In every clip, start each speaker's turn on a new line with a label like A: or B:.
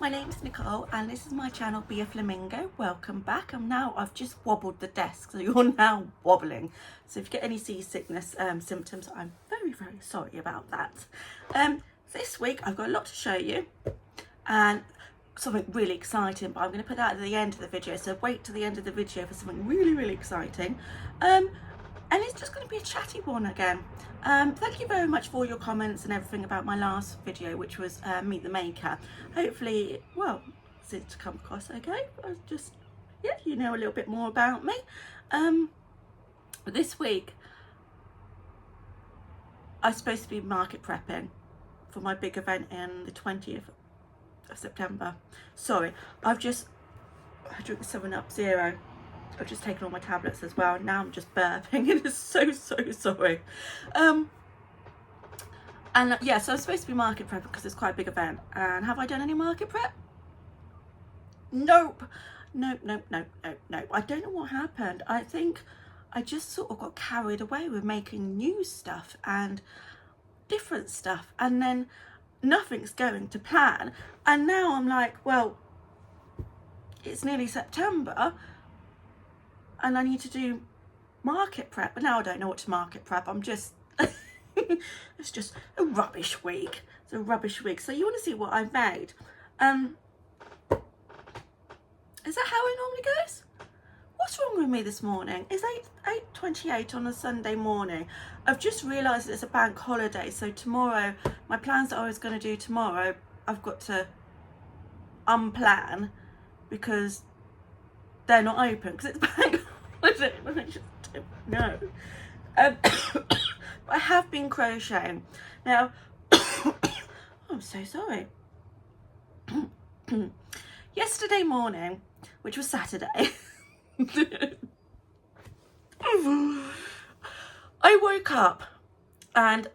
A: my name's Nicole and this is my channel Be a Flamingo. Welcome back. I've just wobbled the desk, so you're now wobbling. So if you get any seasickness symptoms, I'm very sorry about that. This week I've got a lot to show you and something really exciting, but I'm going to put that at the end of the video, so wait till the end of the video for something really exciting. And it's just going to be a chatty one again. Thank you very much for all your comments and everything about my last video, which was Meet the Maker. Hopefully, well, it's come across okay. Yeah, you know a little bit more about me. This week, I'm supposed to be market prepping for my big event in the 20th of September. Sorry, I drink 7-Up Zero. I've just taken all my tablets as well. Now I'm just burping. It is so sorry. And yeah, so I'm supposed to be market prep because it's quite a big event. And have I done any market prep? Nope. I don't know what happened. I think I just sort of got carried away with making new stuff and different stuff, and then nothing's going to plan. And now I'm like, well, it's nearly September and I need to do market prep, but now I don't know what to market prep. I'm just it's just a rubbish week. It's a rubbish week. So you want to see what I've made? Is that how it normally goes? What's wrong with me this morning? It's 8:28 on a Sunday morning. I've just realised it's a bank holiday, so tomorrow, my plans that I was going to do tomorrow, I've got to unplan because they're not open because it's bank holiday. I just don't know. I have been crocheting. Now, I'm so sorry. Yesterday morning, which was Saturday, I woke up and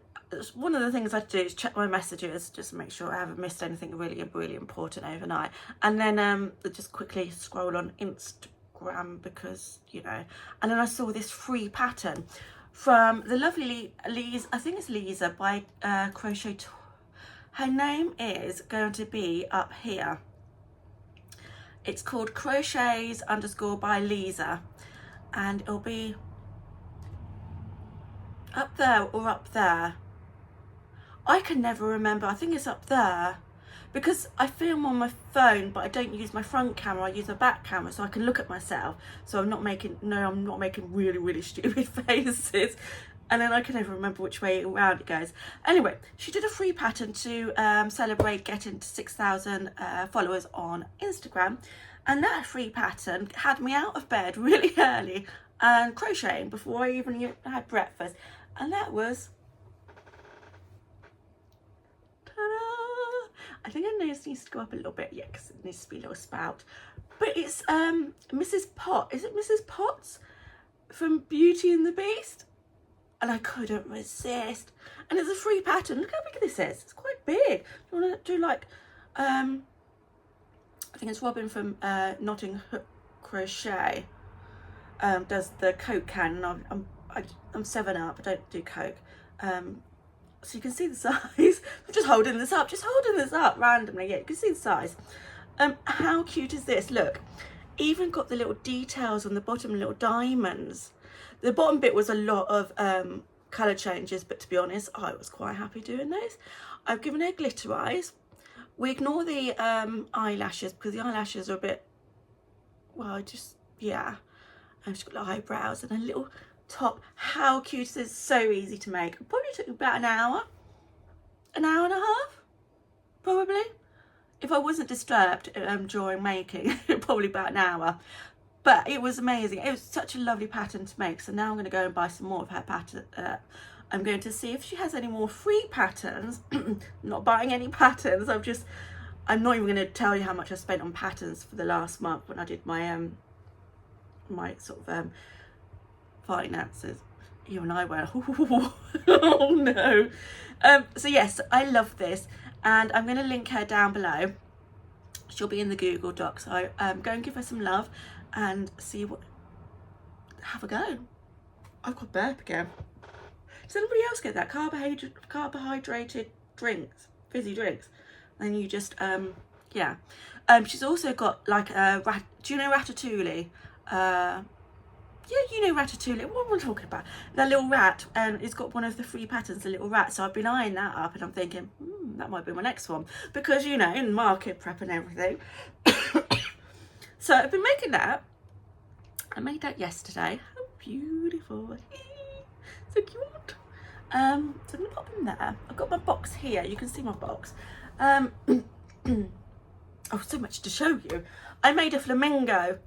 A: one of the things I do is check my messages just to make sure I haven't missed anything really important overnight, and then just quickly scroll on Instagram because, you know, and then I saw this free pattern from the lovely Lisa, I think it's Lisa by Crochet. Her name is going to be up here. It's called Crochets _ by Lisa, and it'll be up there or up there. I can never remember. I think it's up there because I film on my phone, but I don't use my front camera. I use my back camera so I can look at myself. So I'm not making really stupid faces. And then I can never remember which way around it goes. Anyway, she did a free pattern to celebrate getting to 6,000 followers on Instagram. And that free pattern had me out of bed really early and crocheting before I even had breakfast. And that was, ta-da! I think her nose needs to go up a little bit, yeah, because it needs to be a little spout. But it's Mrs. Pot. Is it Mrs. Potts from Beauty and the Beast? And I couldn't resist. And it's a free pattern. Look how big this is. It's quite big. Do you want to do like, I think it's Robin from Notting Hook Crochet does the Coke can. And I'm 7-Up. I don't do Coke. So you can see the size. I'm just holding this up randomly. Yeah, you can see the size. How cute is this? Look, even got the little details on the bottom, little diamonds. The bottom bit was a lot of colour changes, but to be honest, I was quite happy doing those. I've given her glitter eyes. We ignore the eyelashes because the eyelashes are a bit, well, yeah. And she's got little eyebrows and a little top. How cute is this? So easy to make. It probably took about an hour and a half, probably. If I wasn't disturbed during making, probably about an hour. But it was amazing. It was such a lovely pattern to make. So now I'm going to go and buy some more of her pattern. I'm going to see if she has any more free patterns. Not buying any patterns. I'm not even going to tell you how much I spent on patterns for the last month when I did my my sort of finances. You and I went, oh no. So yes, I love this, and I'm going to link her down below. She'll be in the Google Doc. So go and give her some love and have a go. I've got burp again. Does anybody else get that? Carbohydrated drinks, fizzy drinks. Then you just Yeah. She's also got like a rat. Do you know Ratatouille? Yeah, you know Ratatouille. What am I talking about? That little rat, and it's got one of the free patterns, the little rat. So I've been eyeing that up, and I'm thinking, that might be my next one, because you know, in market prep and everything. So I've been making that. I made that yesterday. How beautiful! So cute. So I'm gonna pop in there. I've got my box here. You can see my box. Oh, so much to show you. I made a flamingo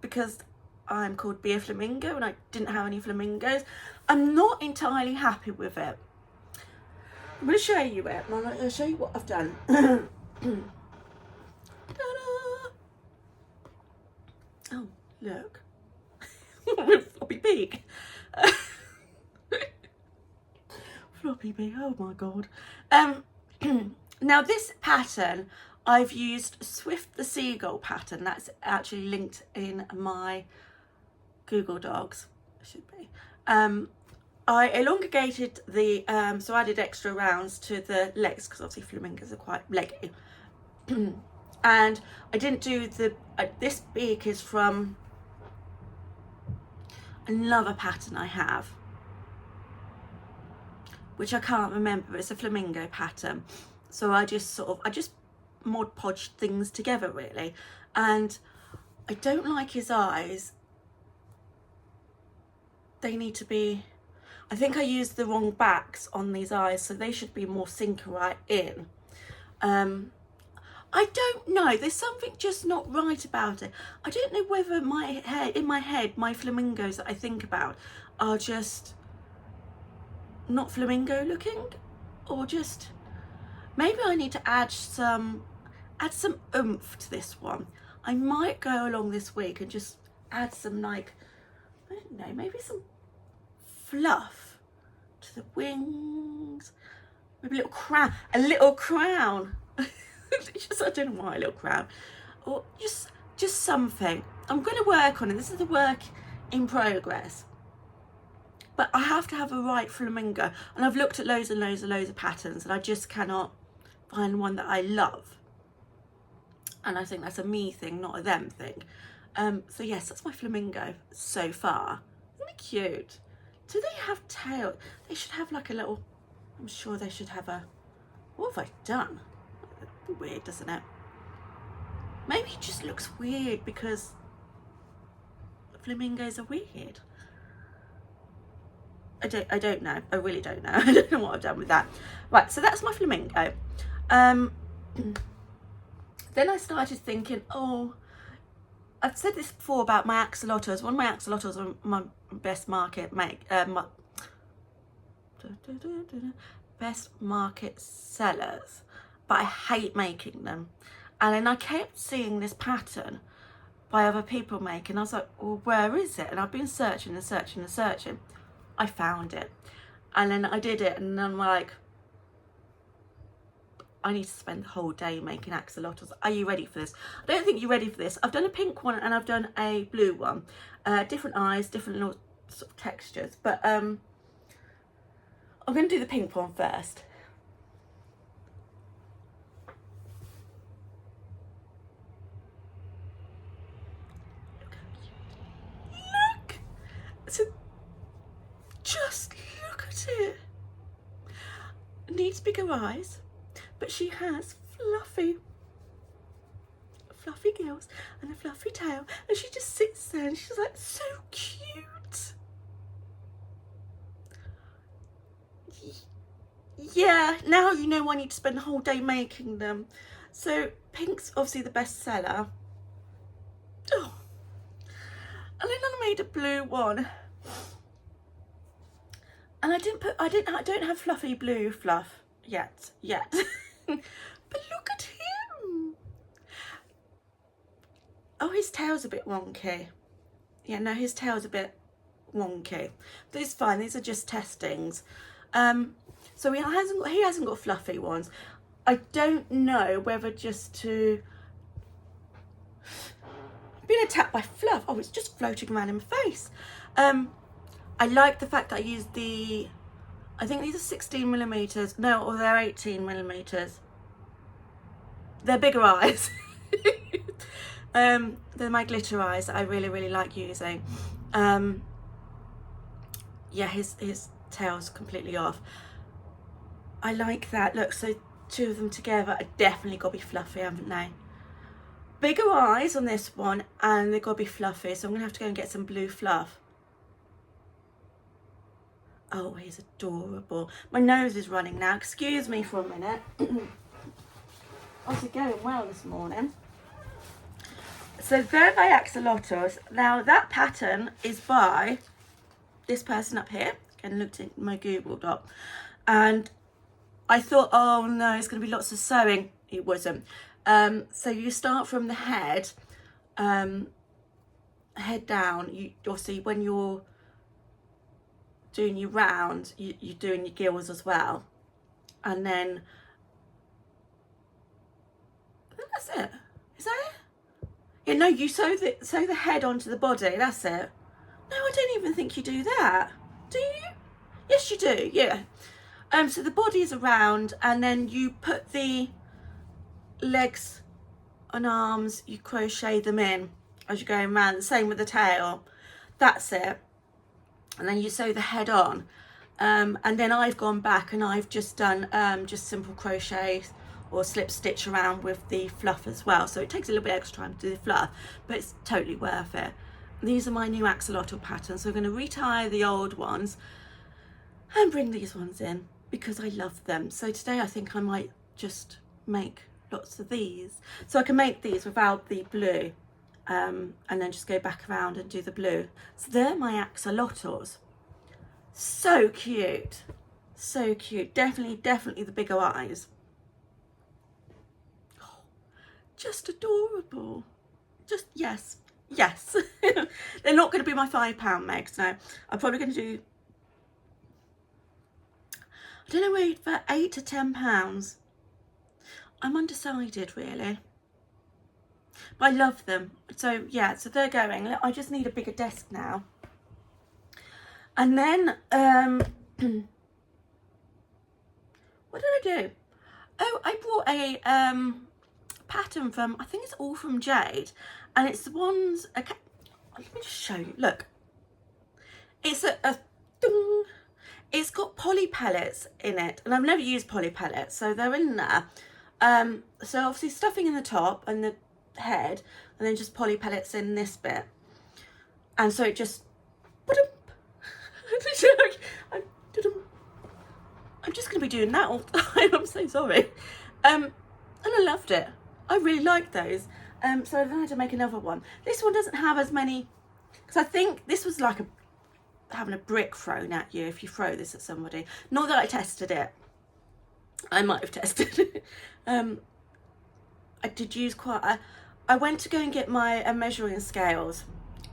A: because I'm called Be a Flamingo and I didn't have any flamingos. I'm not entirely happy with it. I'm going to show you it and I'm going to show you what I've done. Oh, look. Floppy beak. Floppy beak, oh my god. Now this pattern, I've used Swift the Seagull pattern. That's actually linked in my Google Docs. It should be. I elongated the, so I added extra rounds to the legs because obviously flamingos are quite leggy. And I didn't do the, this beak is from another pattern I have, which I can't remember. It's a flamingo pattern. So I just Mod Podged things together really, and I don't like his eyes. They need to be, I think I used the wrong backs on these eyes, so they should be more sinker right in. I don't know, there's something just not right about it. I don't know whether in my head my flamingos that I think about are just not flamingo looking, or just maybe I need to add some oomph to this one. I might go along this week and just add some, like, I don't know, maybe some fluff to the wings, maybe a little crown. Just, I don't know why, a little crown, or just something. I'm going to work on it. This is the work in progress. But I have to have a right flamingo, and I've looked at loads and loads and loads of patterns, and I just cannot find one that I love. And I think that's a me thing, not a them thing. So yes, that's my flamingo so far. Isn't it cute? Do they have tail? They should have like a little, I'm sure they should have a, what have I done? Weird, doesn't it? Maybe it just looks weird because flamingos are weird. I don't know. I really don't know. I don't know what I've done with that. Right, so that's my flamingo. Then I started thinking, oh, I've said this before about my axolotls. One of my axolotls are my best market sellers, but I hate making them. And then I kept seeing this pattern by other people making. I was like, well, where is it? And I've been searching and searching and searching. I found it, and then I did it, and I'm like, I need to spend the whole day making axolotls. Are you ready for this? I don't think you're ready for this. I've done a pink one and I've done a blue one. Different eyes, different little sort of textures. But I'm going to do the pink one first. Look! So just look at it. It needs bigger eyes. But she has fluffy gills and a fluffy tail, and she just sits there and she's like so cute. Yeah, now you know I need to spend the whole day making them. So pink's obviously the best seller. Oh. And then I made a blue one. And I don't have fluffy blue fluff yet. But look at him. Oh, his tail's a bit wonky. Yeah, no, his tail's a bit wonky. But it's fine, these are just testings. So he hasn't got fluffy ones. I don't know whether just to, I've been attacked by fluff. Oh, it's just floating around in my face. I like the fact that I used the, I think these are 16mm. No, or they're 18mm. they're bigger eyes. They're my glitter eyes that I really like using. Yeah, his tail's completely off. I like that. Look, so two of them together are definitely got to be fluffy, haven't they? Bigger eyes on this one, and they've got to be fluffy, so I'm going to have to go and get some blue fluff. Oh, he's adorable. My nose is running now. Excuse me for a minute. How's it going? Well this morning. So they're by Axolotls. Now that pattern is by this person up here. Again, looked at my Google Doc. And I thought, oh no, it's going to be lots of sewing. It wasn't. So you start from the head, head down. You obviously, when you're doing your round, you're doing your gills as well, and then that's it. Is that it? Yeah, no, you sew the head onto the body. That's it. No, I don't even think you do that. Do you? Yes, you do. Yeah. So the body's around, and then you put the legs and arms. You crochet them in as you're going around. The same with the tail. That's it. And then you sew the head on, and then I've gone back and I've just done just simple crochet or slip stitch around with the fluff as well, so it takes a little bit extra time to do the fluff, but it's totally worth it. These are my new axolotl patterns, so I'm going to retire the old ones and bring these ones in because I love them. So today I think I might just make lots of these, so I can make these without the blue. And then just go back around and do the blue. So they're my axolotls. So cute. So cute. Definitely the bigger eyes. Oh, just adorable. Just, yes. They're not going to be my £5 Megs, no. I'm probably going to do, I don't know, wait, for £8 to £10. I'm undecided, really. I love them. So yeah, so they're going. I just need a bigger desk now. And then what did I do? Oh, I brought a pattern from, I think it's all from Jade, and it's the ones, okay, let me just show you. Look, it's it's got poly pellets in it, and I've never used poly pellets, so they're in there. So obviously stuffing in the top and the head, and then just poly pellets in this bit, and so it just I'm just going to be doing that all the time. I'm so sorry. And I loved it. I really liked those. So then I had to make another one. This one doesn't have as many, because I think this was like having a brick thrown at you if you throw this at somebody. Not that I tested it. I might have tested it. I did use quite I went to go and get my measuring scales,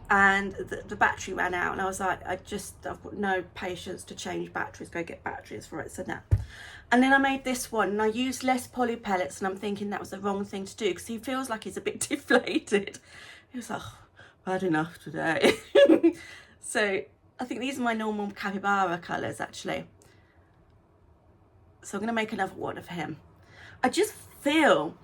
A: and the battery ran out, and I was like, I've got no patience to change batteries, go get batteries for it, so no. And then I made this one, and I used less poly pellets, and I'm thinking that was the wrong thing to do, because he feels like he's a bit deflated. He was like, oh, bad enough today. So I think these are my normal capybara colours, actually. So I'm going to make another one of him. I just feel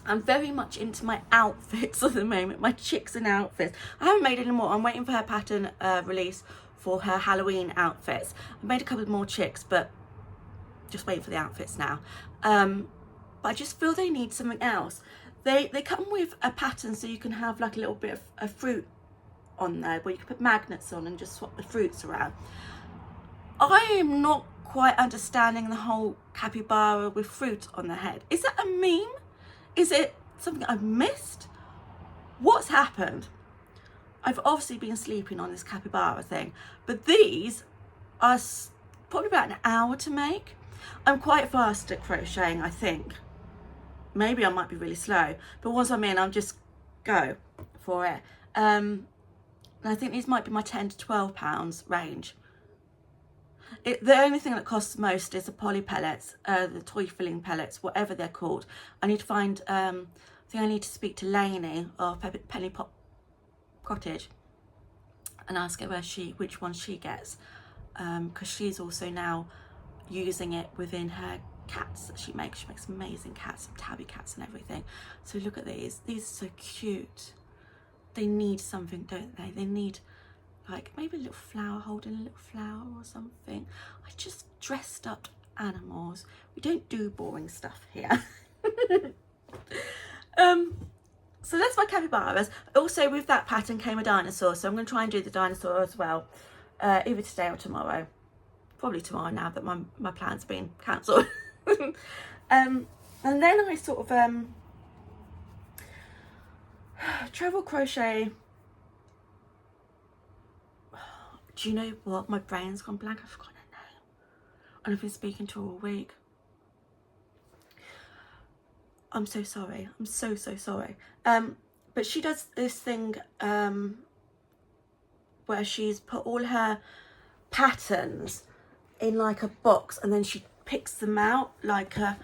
A: I'm very much into my outfits at the moment, my chicks and outfits. I haven't made any more. I'm waiting for her pattern release for her Halloween outfits. I've made a couple more chicks, but just waiting for the outfits now. But I just feel they need something else. They come with a pattern so you can have like a little bit of fruit on there, where you can put magnets on and just swap the fruits around. I am not quite understanding the whole capybara with fruit on the head. Is that a meme? Is it something I've missed? What's happened? I've obviously been sleeping on this capybara thing, but these are probably about an hour to make. I'm quite fast at crocheting, I think. Maybe I might be really slow, but once I'm in, I'll just go for it. And I think these might be my £10 to £12 range. The only thing that costs most is the poly pellets, the toy filling pellets, whatever they're called. I need to find, I think I need to speak to Lainey of Penny Pop Cottage and ask her which one she gets, because she's also now using it within her cats that she makes. She makes amazing cats, tabby cats and everything. So look at these. These are so cute. They need something, don't they? They need like maybe a little flower holding a little flower or something. I just dressed up animals. We don't do boring stuff here. So that's my capybaras. Also with that pattern came a dinosaur, so I'm going to try and do the dinosaur as well, either today or tomorrow. Probably tomorrow now that my plan's been cancelled. And then I sort of travel crochet. Do you know what? My brain's gone blank. I've forgotten her name. And I've been speaking to her all week. I'm so sorry. I'm so sorry. But she does this thing where she's put all her patterns in like a box and then she picks them out like a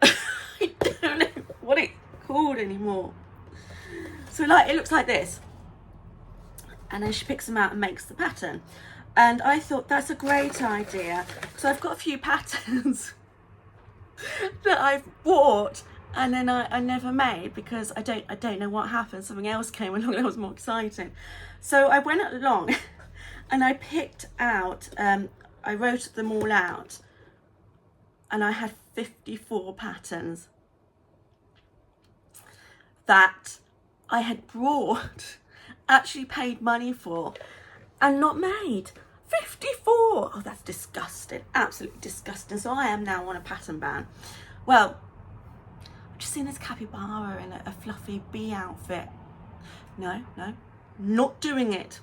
A: I don't know what it's called anymore. So like it looks like this. And then she picks them out and makes the pattern. And I thought that's a great idea. So I've got a few patterns that I've bought and then I never made because I don't know what happened. Something else came along that was more exciting. So I went along and I picked out, I wrote them all out and I had 54 patterns that I had brought, actually paid money for and not made. 54! Oh, that's disgusting. Absolutely disgusting. So I am now on a pattern ban. Well, I've just seen this capybara in a fluffy bee outfit. No, not doing it.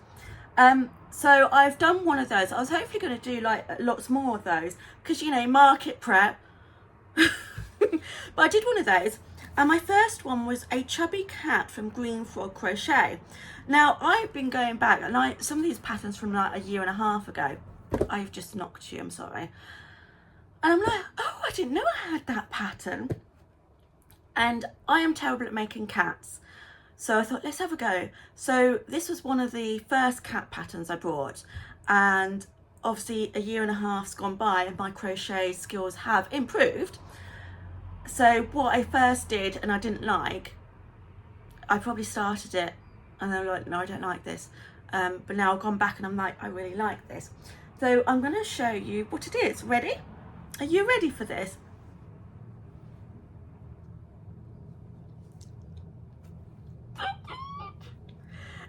A: So I've done one of those. I was hopefully going to do like lots more of those because, you know, market prep. But I did one of those. And my first one was a chubby cat from Green Frog Crochet. Now, I've been going back, and some of these patterns from like a year and a half ago, I've just knocked you, I'm sorry. And I'm like, oh, I didn't know I had that pattern. And I am terrible at making cats. So I thought, let's have a go. So this was one of the first cat patterns I brought. And obviously a year and a half's gone by and my crochet skills have improved. So what I first did and I didn't like, I probably started it and I'm like, no, I don't like this. But now I've gone back and I'm like, I really like this. So I'm going to show you what it is. Ready? Are you ready for this?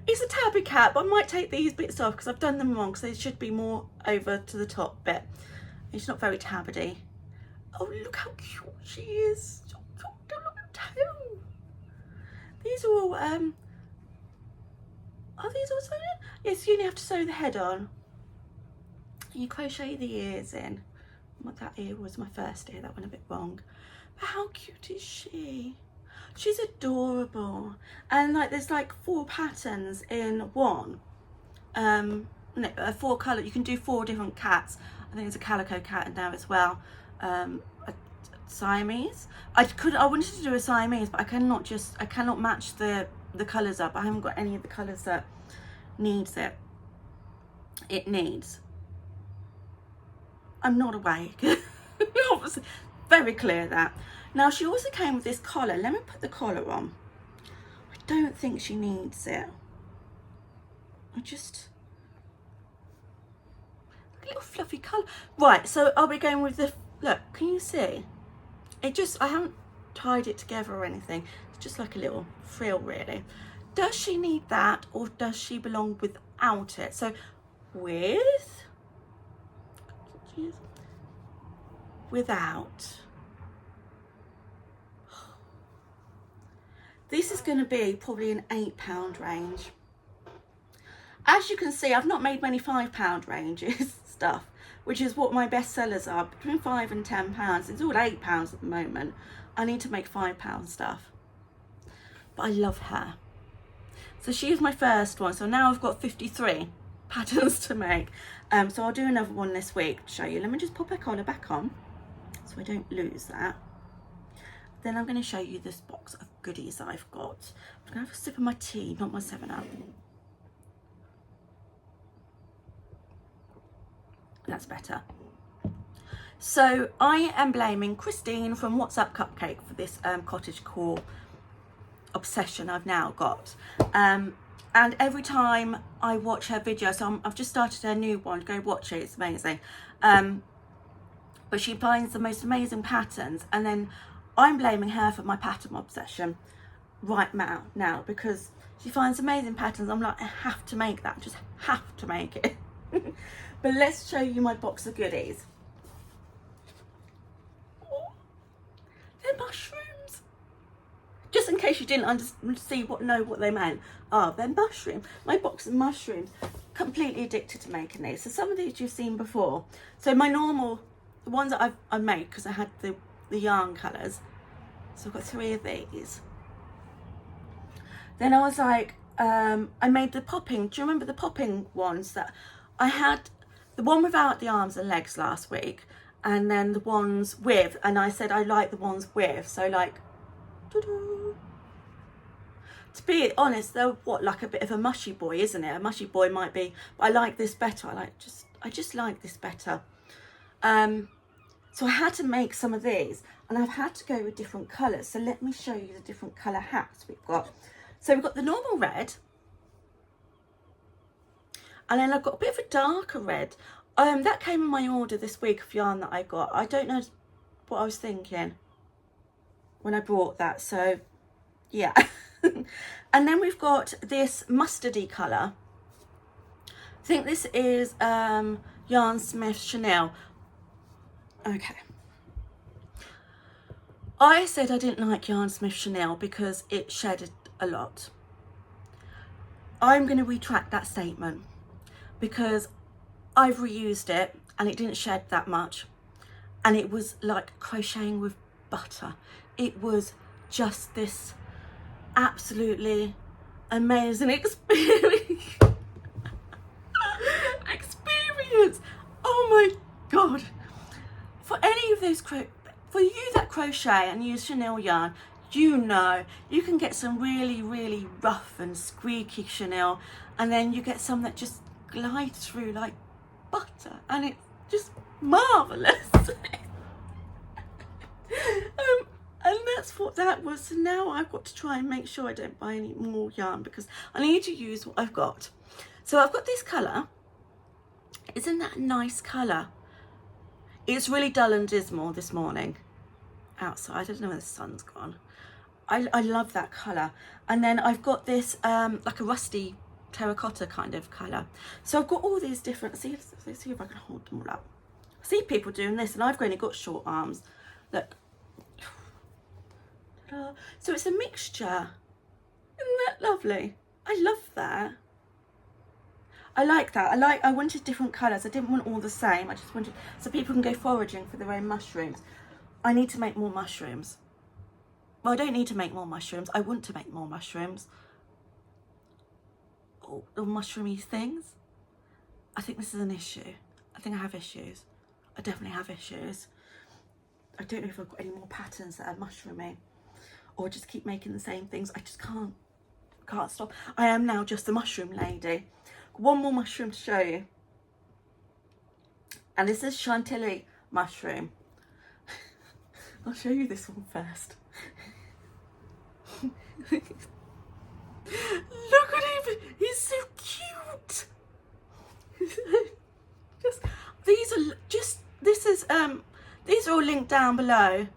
A: It's a tabby cat, but I might take these bits off because I've done them wrong, so they should be more over to the top bit. It's not very tabby. Oh, look how cute she is. Look at her toe. These are all, are these all sewn in? Yes, you only have to sew the head on. And you crochet the ears in. What that ear was my first ear, that went a bit wrong. But how cute is she? She's adorable. And like there's like 4 patterns in one. No, 4 colour. You can do 4 different cats. I think there's a calico cat in there as well. A Siamese. I wanted to do a Siamese, but I cannot match the colours up. I haven't got any of the colours that it needs. I'm not awake. Obviously, very clear that. Now she also came with this collar. Let me put the collar on. I don't think she needs it. A little fluffy collar. Right, so I'll be going with the, look, can you see? I haven't tied it together or anything. It's just like a little frill really. Does she need that or does she belong without it? So without. This is going to be probably an £8 range. As you can see, I've not made many £5 ranges stuff, which is what my best sellers are, between £5 and £10. It's all £8 at the moment. I need to make £5 stuff. But I love her. So she is my first one. So now I've got 53 patterns to make. So I'll do another one this week to show you. Let me just pop her collar back on so I don't lose that. Then I'm going to show you this box of goodies that I've got. I'm going to have a sip of my tea, not my 7-Up. That's better. So I am blaming Christine from What's Up Cupcake for this cottagecore obsession I've now got. And every time I watch her video, so I've just started her new one, go watch it, it's amazing. But she finds the most amazing patterns, and then I'm blaming her for my pattern obsession right now because she finds amazing patterns. I'm like, I have to make that, just have to make it. But let's show you my box of goodies. Oh, they're mushrooms. Just in case you didn't know what they meant. Oh, they're mushrooms. My box of mushrooms. Completely addicted to making these. So some of these you've seen before. So my normal, the ones that I made because I had the yarn colours. So I've got 3 of these. Then I was like, I made the popping. Do you remember the popping ones that I had? The one without the arms and legs last week, and then the ones with, and I said I like the ones with. So like, to be honest, they're like a bit of a mushy boy, isn't it? A mushy boy might be, but I like this better. I just like this better. So I had to make some of these, and I've had to go with different colours. So let me show you the different colour hats we've got. So we've got the normal red, and then I've got a bit of a darker red. That came in my order this week of yarn that I got. I don't know what I was thinking when I bought that, so yeah. And then we've got this mustardy colour. I think this is Yarn Smith Chanel. Okay. I said I didn't like Yarn Smith Chanel because it shedded a lot. I'm going to retract that statement because I've reused it and it didn't shed that much, and it was like crocheting with butter. It was just this absolutely amazing experience. Oh my god. For any of those for you that crochet and use Chanel yarn, you know you can get some really, really rough and squeaky Chanel, and then you get some that just glides through like butter, and it's just marvelous. And that's what that was. So now I've got to try and make sure I don't buy any more yarn because I need to use what I've got. So I've got this colour. Isn't that a nice colour? It's really dull and dismal this morning outside. I don't know where the sun's gone. I love that colour. And then I've got this like a rusty terracotta kind of colour. So I've got all these different, see if I can hold them all up. I see people doing this, and I've only got short arms. Look. So it's a mixture. Isn't that lovely? I love that. I like that. I wanted different colours. I didn't want all the same. I just wanted so people can go foraging for their own mushrooms. I need to make more mushrooms. Well, I don't need to make more mushrooms. I want to make more mushrooms. Oh, the mushroomy things. I think this is an issue. I think I have issues. I definitely have issues. I don't know if I've got any more patterns that are mushroomy, or just keep making the same things. I just can't stop. I am now just the mushroom lady. One more mushroom to show you, and this is Chantilly mushroom. I'll show you this one first. Look at him, he's so cute. These are all linked down below.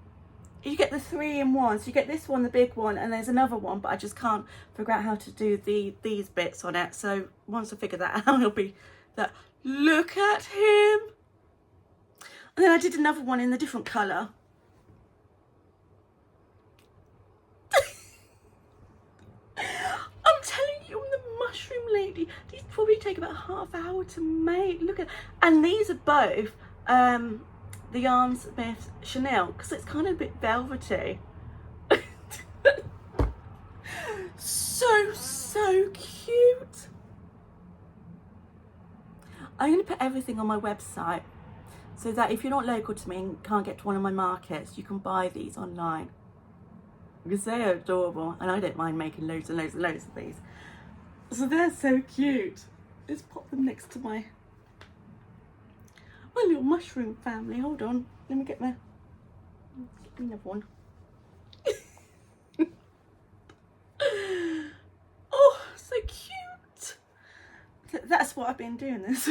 A: You get the 3-in-1, so you get this one, the big one, and there's another one, but I just can't figure out how to do these bits on it. So once I figure that out, it'll be that. Look at him. And then I did another one in a different colour. I'm telling you, I'm the mushroom lady. These probably take about half hour to make. Look at, and these are both the Yarn Smith Chanel, because it's kind of a bit velvety. So cute. I'm going to put everything on my website so that if you're not local to me and can't get to one of my markets, you can buy these online, because they are adorable, and I don't mind making loads and loads and loads of these. So they're so cute. Let's pop them next to my little little mushroom family. Hold on, let me get another one. Oh, so cute. That's what I've been doing this.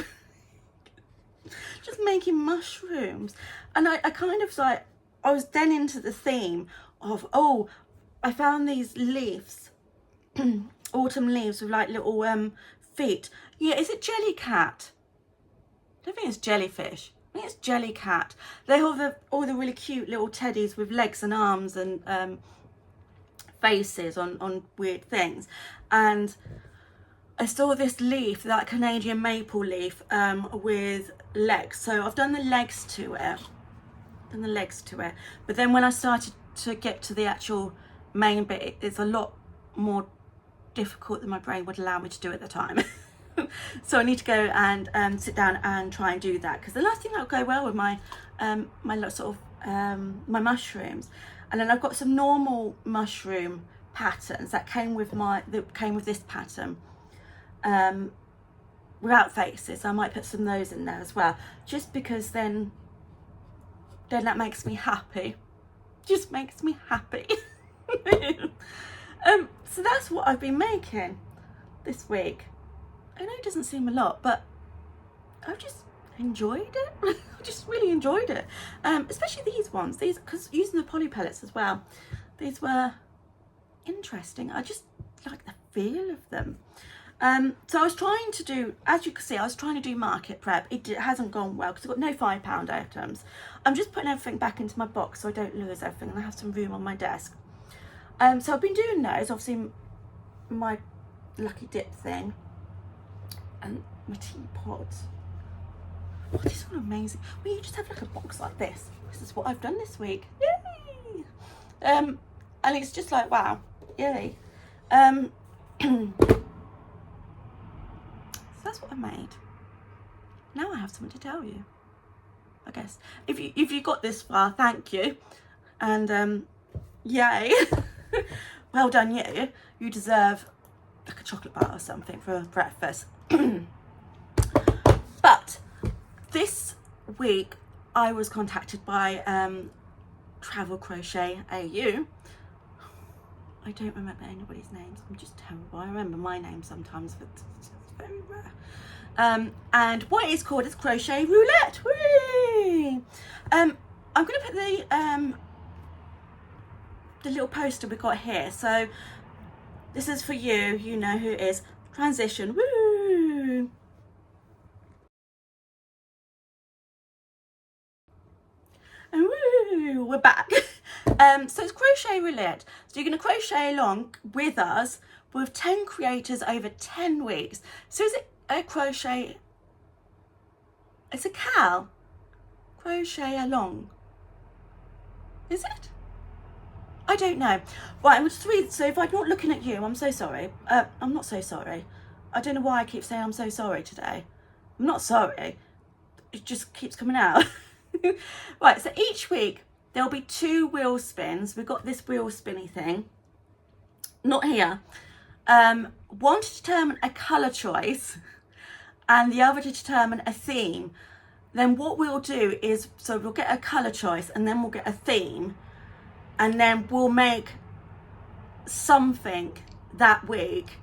A: Just making mushrooms. And I kind of like, I was then into the theme of, oh, I found these leaves, autumn leaves with like little feet. Yeah, is it jellycat? I don't think it's jellyfish. I think it's jellycat. They have all the really cute little teddies with legs and arms and faces on weird things. And I saw this leaf, that Canadian maple leaf, with legs. So I've done the legs to it. But then when I started to get to the actual main bit, it's a lot more difficult than my brain would allow me to do at the time. So I need to go and sit down and try and do that, because the last thing that would go well with my my sort of my mushrooms. And then I've got some normal mushroom patterns that came with this pattern, without faces. So I might put some of those in there as well, just because then that makes me happy. Just makes me happy. So that's what I've been making this week. I know it doesn't seem a lot, but I've just enjoyed it. I just really enjoyed it. Especially these ones. These, because using the poly pellets as well, these were interesting. I just like the feel of them. So I was trying to do, as you can see, I was trying to do market prep. It hasn't gone well because I've got no £5 items. I'm just putting everything back into my box so I don't lose everything, and I have some room on my desk. So I've been doing those, obviously my lucky dip thing and my teapots. Oh, these are amazing. Well, you just have like a box like this. This is what I've done this week. Yay! And it's just like, wow, yay. So that's what I made. Now I have something to tell you, I guess. If you got this far, thank you. And yay. Well done you. You deserve like a chocolate bar or something for breakfast. But this week I was contacted by Travel Crochet AU. I don't remember anybody's names. I'm just terrible. I remember my name sometimes, but it's very rare. And what it is called is Crochet Roulette. Whee! I'm going to put the little poster we got here. So this is for you. You know who it is. Transition. Woo! And woo! We're back. So it's Crochet Roulette. So you're going to crochet along with us with 10 creators over 10 weeks. So is it a crochet? It's a cow. Crochet along. Is it? I don't know. Right, I'm just read. So if I'm not looking at you, I'm so sorry. I'm not so sorry. I don't know why I keep saying I'm so sorry today. I'm not sorry. It just keeps coming out. Right, so each week there'll be 2 wheel spins. We've got this wheel spinny thing. Not here. One to determine a colour choice and the other to determine a theme. Then what we'll do is, so we'll get a colour choice and then we'll get a theme, and then we'll make something that week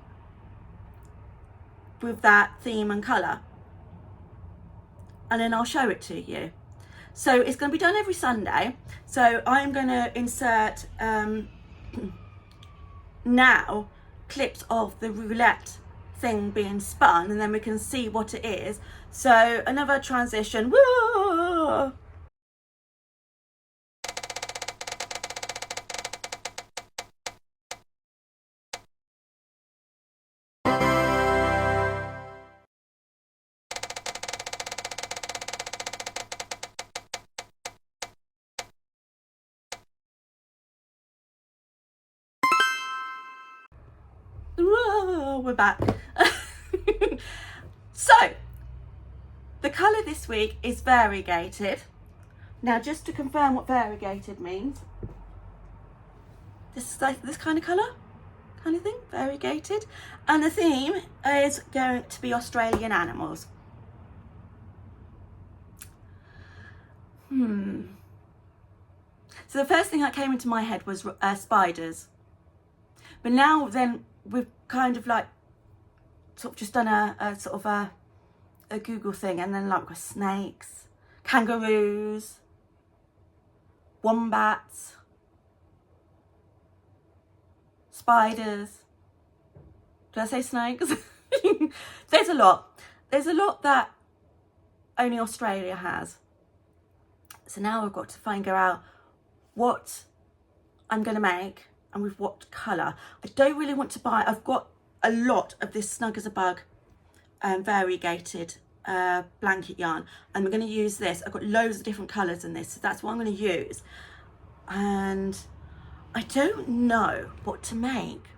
A: with that theme and colour, and then I'll show it to you. So it's going to be done every Sunday. So I'm going to insert now clips of the roulette thing being spun, and then we can see what it is. So another transition. Whoa! Whoa, we're back. So the colour this week is variegated. Now just to confirm what variegated means, this is like this kind of colour, kind of thing, variegated. And the theme is going to be Australian animals. So the first thing that came into my head was spiders. But now then we've kind of like sort of just done a sort of a Google thing, and then like we've got snakes, kangaroos, wombats, spiders. Did I say snakes? There's a lot. There's a lot that only Australia has. So now I've got to figure out what I'm going to make and with what colour. I don't really want to buy, I've got a lot of this Snug as a Bug variegated blanket yarn, and we're going to use this. I've got loads of different colours in this, so that's what I'm going to use. And I don't know what to make.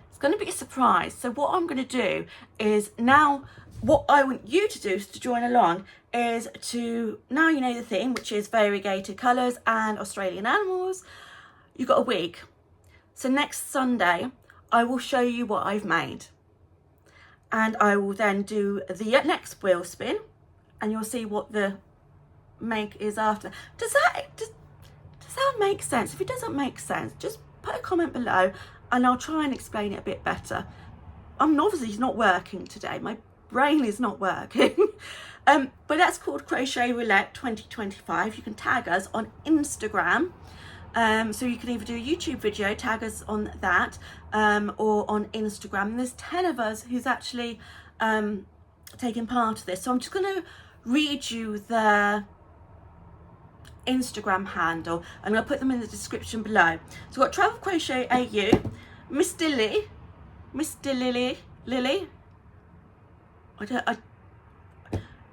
A: It's going to be a surprise. So what I'm going to do is, now what I want you to do is to join along, is to, now you know the theme, which is variegated colours and Australian animals. You've got a week. So next Sunday I will show you what I've made, and I will then do the next wheel spin, and you'll see what the make is after. Does that make sense? If it doesn't make sense, just put a comment below and I'll try and explain it a bit better. Obviously it's not working today, my brain is not working. But that's called Crochet Roulette 2025. You can tag us on Instagram. So you can either do a YouTube video, tag us on that, or on Instagram. And there's 10 of us who's actually taking part of this. So I'm just going to read you the Instagram handle, and I'll put them in the description below. So we've got Travel Crochet AU, Mr. Lily,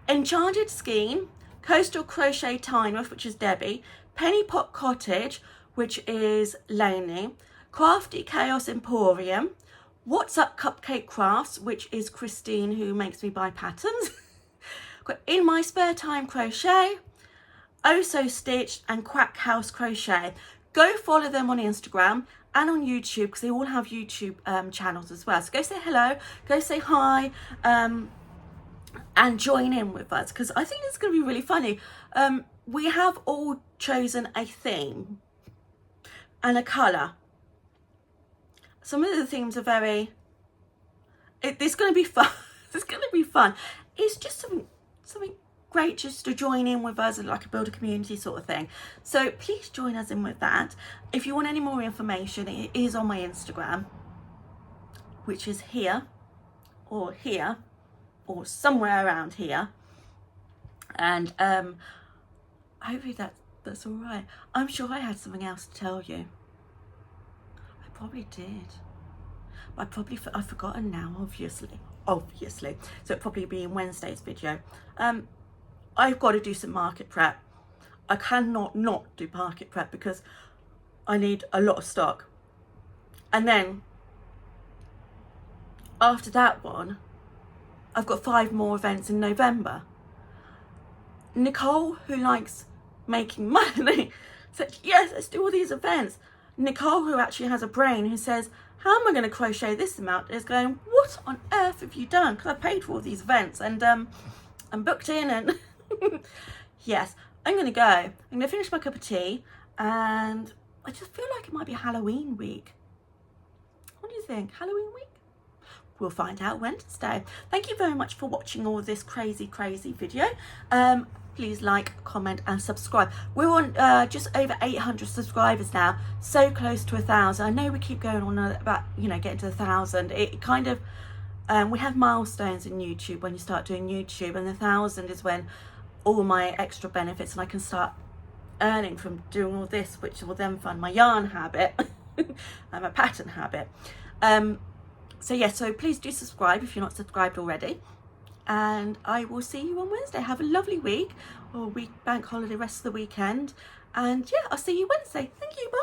A: Enchanted Skein, Coastal Crochet Tynemouth, which is Debbie, Penny Pot Cottage, which is Lainey, Crafty Chaos Emporium, What's Up Cupcake Crafts, which is Christine, who makes me buy patterns. Got In My Spare Time Crochet, Oh So Stitched, and Quack House Crochet. Go follow them on Instagram and on YouTube, because they all have YouTube channels as well. So go say hello, go say hi, and join in with us, because I think it's going to be really funny. We have all chosen a theme and a colour. Some of the themes are very, it's going to be fun. It's going to be fun. It's just something great just to join in with us and like build a community sort of thing. So please join us in with that. If you want any more information, it is on my Instagram, which is here or somewhere around here. And hopefully that's all right. I'm sure I had something else to tell you. I probably did, but I've forgotten now, obviously. So it'll probably be in Wednesday's video. I've got to do some market prep. I cannot not do market prep because I need a lot of stock. And then after that one, I've got 5 more events in November. Nicole, who likes making money, said, yes, let's do all these events. Nicole, who actually has a brain, who says, how am I going to crochet this amount, is going, what on earth have you done? Because I paid for all these events, and I'm booked in, and yes, I'm going to go. I'm going to finish my cup of tea, and I just feel like it might be Halloween week. What do you think? Halloween week? We'll find out Wednesday. Thank you very much for watching all this crazy video. Please like, comment and subscribe. We're on just over 800 subscribers now, so close to 1,000. I know we keep going on about, getting to 1,000. It kind of, we have milestones in YouTube when you start doing YouTube, and 1,000 is when all my extra benefits, and I can start earning from doing all this, which will then fund my yarn habit and my pattern habit. So yeah, so please do subscribe if you're not subscribed already. And I will see you on Wednesday. Have a lovely week, or bank holiday, rest of the weekend. And yeah, I'll see you Wednesday. Thank you, bye.